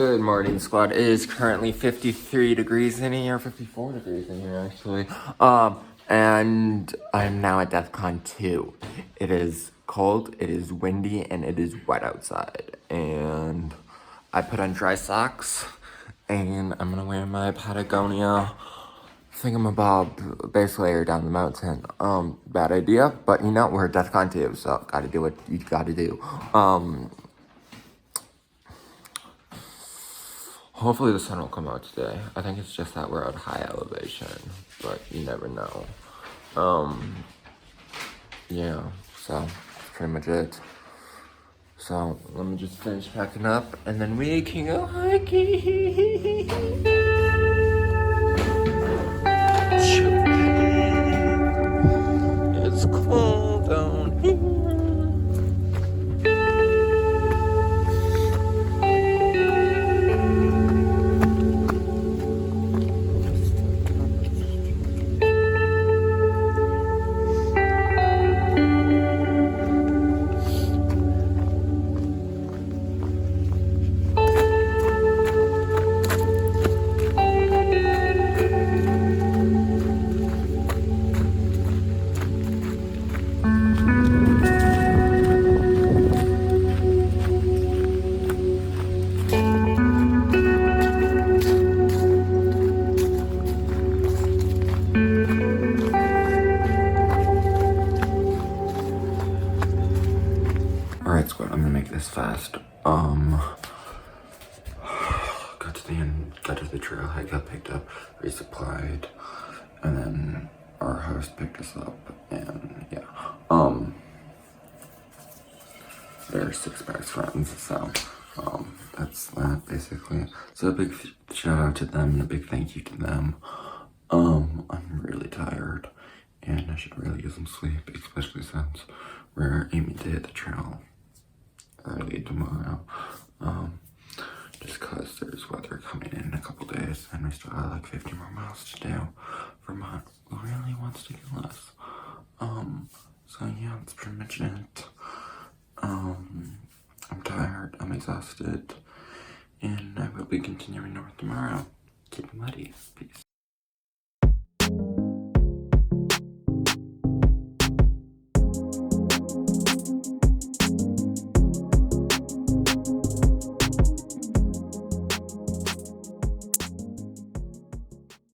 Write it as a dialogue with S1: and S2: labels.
S1: Good morning, squad. It is currently 53 degrees in here, 54 degrees in here, actually. And I'm now at DEFCON 2. It is cold, it is windy, and it is wet outside. And I put on dry socks, and I'm gonna wear my Patagonia thingamabob base layer down the mountain. Bad idea, but you know, we're at DEFCON 2, so gotta do what you gotta do. Hopefully the sun will come out today. I think it's just that we're at high elevation, but you never know. Yeah, so that's pretty much it. So let me just finish packing up and then we can go hiking. It's cold down here. Alright, squad, I'm gonna make this fast. Got to the end, got to the trailhead, got picked up, resupplied, and then our host picked us up, and yeah. They're 6 best friends, so, that's that, basically. So a big shout out to them, and a big thank you to them. I'm really tired, and I should really get some sleep, especially since we're aiming to hit the trail early tomorrow, just cause there's weather coming in a couple days and we still got like 50 more miles to do. Vermount really wants to kill us. So yeah, that's pretty much it. I'm tired, I'm exhausted, and I will be continuing north tomorrow. Keep it muddy. Peace.